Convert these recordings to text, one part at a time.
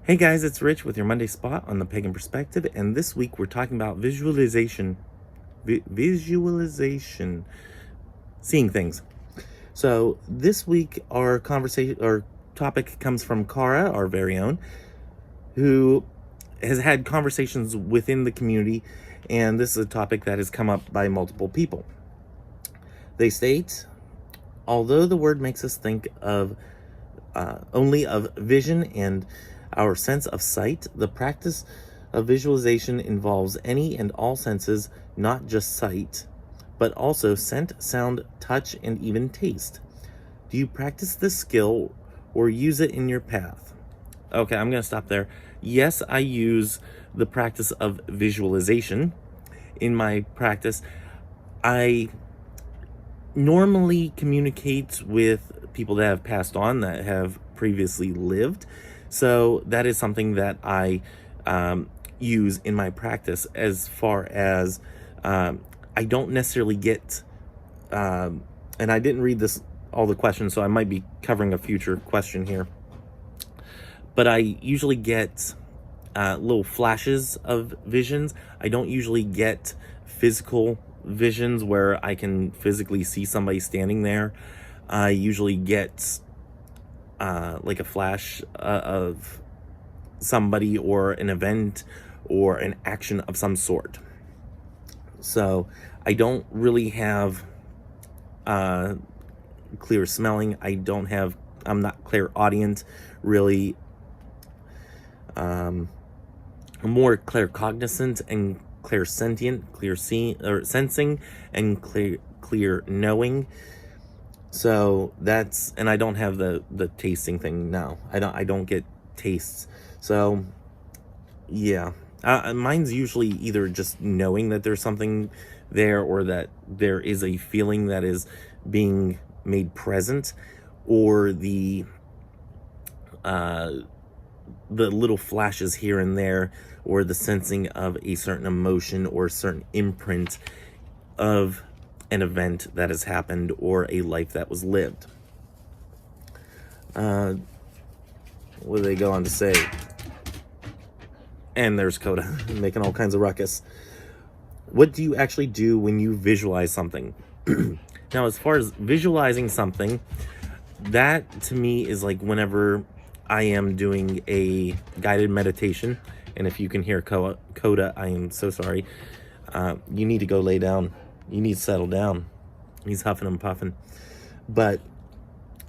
Hey guys, it's Rich with your Monday Spot on the Pagan Perspective, and this week we're talking about visualization. Visualization, seeing things. So this week our topic comes from Cara, our very own, who has had conversations within the community, and this is a topic that has come up by multiple people. They state, although the word makes us think of only of vision and our sense of sight, the practice of visualization involves any and all senses, not just sight, but also scent, sound, touch, and even taste. Do you practice this skill or use it in your path? Okay, I'm going to stop there. Yes, I use the practice of visualization in my practice. I normally communicate with people that have passed on, that have previously lived. So that is something that I use in my practice. As far as I don't necessarily get, and I didn't read all the questions, so I might be covering a future question here. But I usually get little flashes of visions. I don't usually get physical visions where I can physically see somebody standing there. I usually get like a flash of somebody or an event or an action of some sort. So I don't really have clear smelling. I'm not clairaudient, really. I'm more claircognizant and clairsentient, clear seeing or sensing, and clear knowing. So that's, and I don't have the tasting thing now. I don't get tastes. So yeah, mine's usually either just knowing that there's something there, or that there is a feeling that is being made present, or the little flashes here and there, or the sensing of a certain emotion or a certain imprint of an event that has happened or a life that was lived. What do they go on to say? And there's Coda making all kinds of ruckus. What do you actually do when you visualize something? Now, as far as visualizing something, that to me is like whenever I am doing a guided meditation. And if you can hear Coda, I am so sorry. You need to go lay down. You need to settle down. He's huffing and puffing. But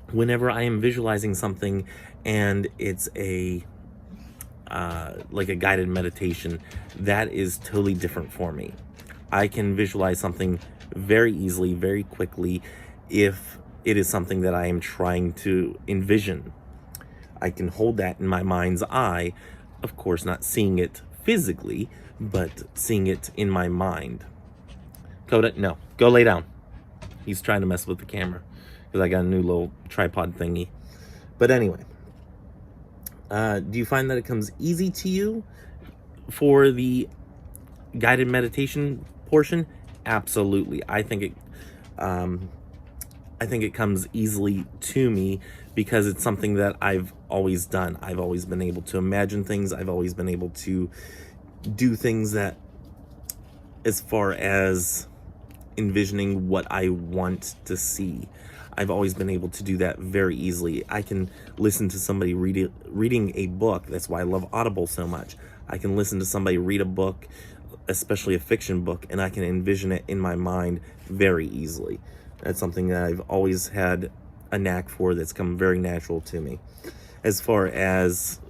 whenever I am visualizing something and it's like a guided meditation, that is totally different for me. I can visualize something very easily, very quickly, if it is something that I am trying to envision. I can hold that in my mind's eye, of course not seeing it physically, but seeing it in my mind. Coda, no, go lay down. He's trying to mess with the camera because I got a new little tripod thingy. But anyway, do you find that it comes easy to you for the guided meditation portion? Absolutely. I think it comes easily to me because it's something that I've always done. I've always been able to imagine things. I've always been able to do things that, as far as envisioning what I want to see, I've always been able to do that very easily. I can listen to somebody reading a book. That's why I love Audible so much. I can listen to somebody read a book, especially a fiction book, and I can envision it in my mind very easily. That's something that I've always had a knack for, that's come very natural to me. As far as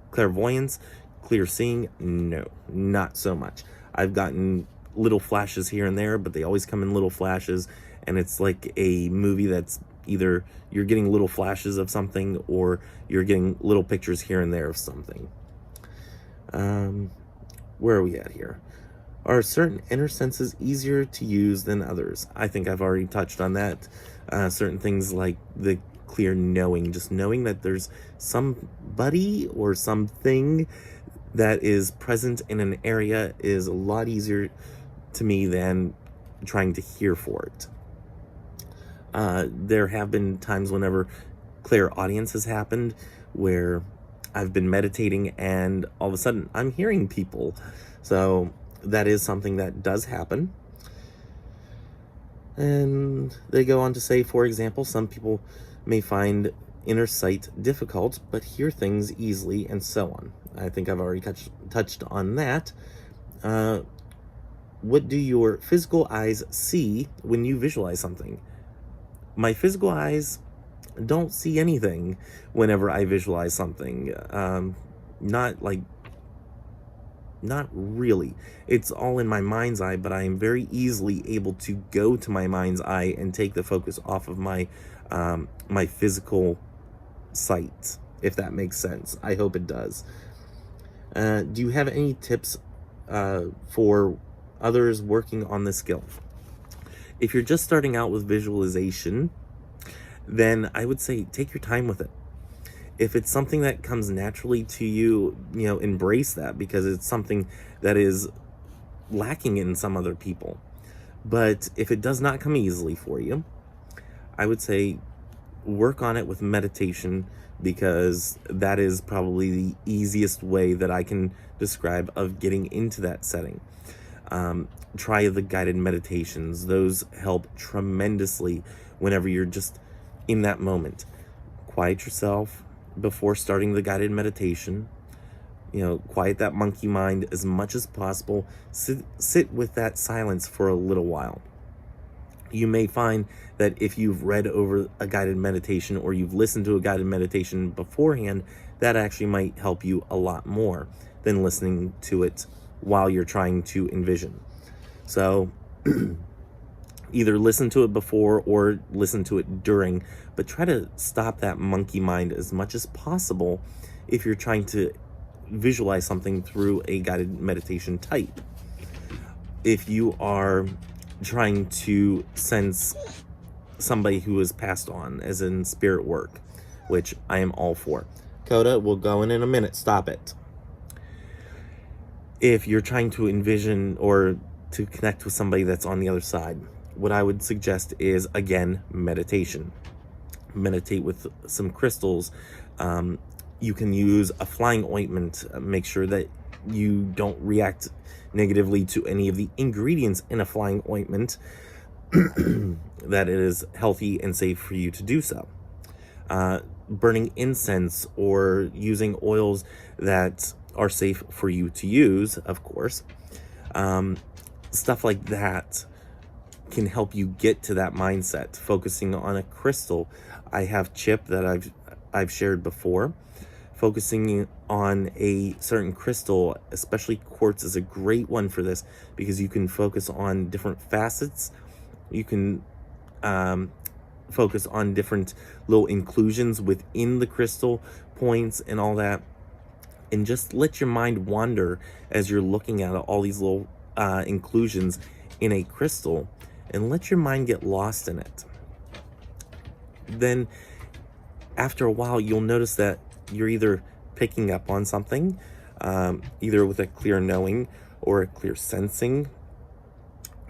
clairvoyance, clear seeing, no, not so much. I've gotten little flashes here and there, but they always come in little flashes, and it's like a movie that's either you're getting little flashes of something or you're getting little pictures here and there of something. Where are we at here? Are certain inner senses easier to use than others? I think I've already touched on that. Certain things like the clear knowing, just knowing that there's somebody or something that is present in an area, is a lot easier to me than trying to hear for it. There have been times whenever clairaudience has happened where I've been meditating and all of a sudden I'm hearing people. So that is something that does happen. And they go on to say, for example, some people may find inner sight difficult, but hear things easily, and so on. I think I've already touched on that. What do your physical eyes see when you visualize something? My physical eyes don't see anything whenever I visualize something. Not really. It's all in my mind's eye, but I am very easily able to go to my mind's eye and take the focus off of my my physical sight, if that makes sense. I hope it does. Do you have any tips for others working on this skill? If you're just starting out with visualization, then I would say take your time with it. If it's something that comes naturally to you, embrace that, because it's something that is lacking in some other people. But if it does not come easily for you, I would say work on it with meditation, because that is probably the easiest way that I can describe of getting into that setting. Try the guided meditations. Those help tremendously whenever you're just in that moment. Quiet yourself before starting the guided meditation. Quiet that monkey mind as much as possible. Sit with that silence for a little while. You may find that if you've read over a guided meditation or you've listened to a guided meditation beforehand, that actually might help you a lot more than listening to it while you're trying to envision. So either listen to it before or listen to it during, but try to stop that monkey mind as much as possible if you're trying to visualize something through a guided meditation type. If you are trying to sense somebody who has passed on, as in spirit work, which I am all for. Coda, we'll go in a minute. Stop it. If you're trying to envision or to connect with somebody that's on the other side, what I would suggest is, again, meditation. Meditate with some crystals. You can use a flying ointment. Make sure that you don't react negatively to any of the ingredients in a flying ointment, that it is healthy and safe for you to do so. Burning incense or using oils that are safe for you to use, of course. Stuff like that can help you get to that mindset. Focusing on a crystal. I have chip that I've shared before. Focusing on a certain crystal, especially quartz, is a great one for this, because you can focus on different facets. You can focus on different little inclusions within the crystal points and all that, and just let your mind wander as you're looking at all these little inclusions in a crystal, and let your mind get lost in it. Then after a while, you'll notice that you're either picking up on something, either with a clear knowing or a clear sensing.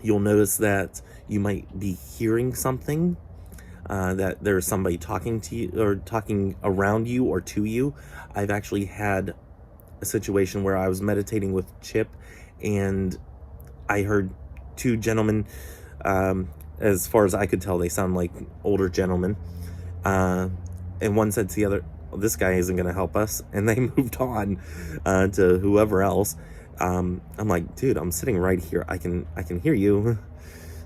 You'll notice that you might be hearing something, that there's somebody talking to you or talking around you or to you. I've actually had a situation where I was meditating with Chip, and I heard two gentlemen, as far as I could tell, they sound like older gentlemen, and one said to the other, this guy isn't going to help us, and they moved on to whoever else. I'm like, dude, I'm sitting right here, I can hear you.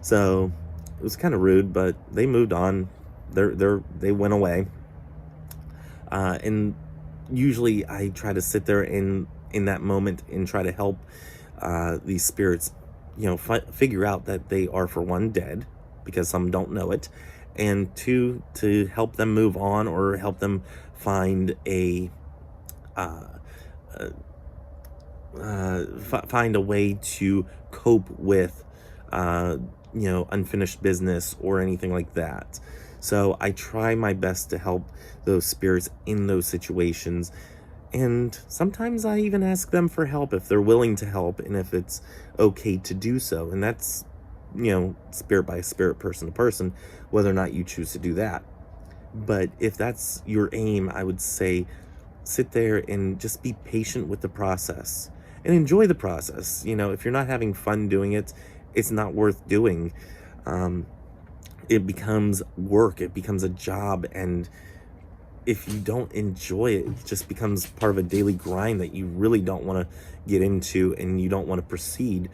So it was kind of rude, but they moved on. They went away, and usually I try to sit there in that moment and try to help these spirits, figure out that they are, for one, dead, because some don't know it, and two, to help them move on or help them find find a way to cope with unfinished business or anything like that. So I try my best to help those spirits in those situations, and sometimes I even ask them for help if they're willing to help and if it's okay to do so. And that's spirit by spirit, person to person, whether or not you choose to do that. But if that's your aim, I would say sit there and just be patient with the process and enjoy the process. If you're not having fun doing it, it's not worth doing. Um, it becomes work, it becomes a job, and if you don't enjoy it, it just becomes part of a daily grind that you really don't want to get into and you don't want to proceed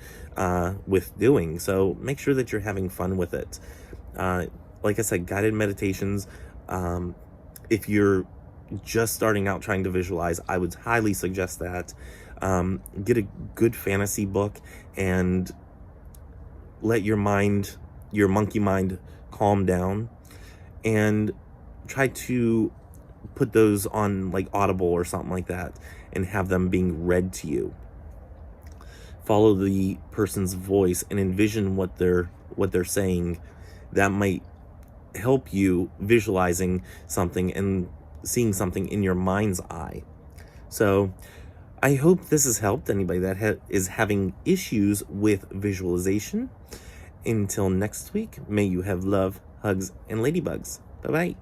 with doing. So make sure that you're having fun with it. Uh, like I said, guided meditations. Um, if you're just starting out trying to visualize, I would highly suggest that. Get a good fantasy book and let your monkey mind, calm down, and try to put those on like Audible or something like that and have them being read to you. Follow the person's voice and envision what they're saying. That might help you visualizing something and seeing something in your mind's eye. So I hope this has helped anybody that is having issues with visualization. Until next week, may you have love, hugs, and ladybugs. Bye-bye.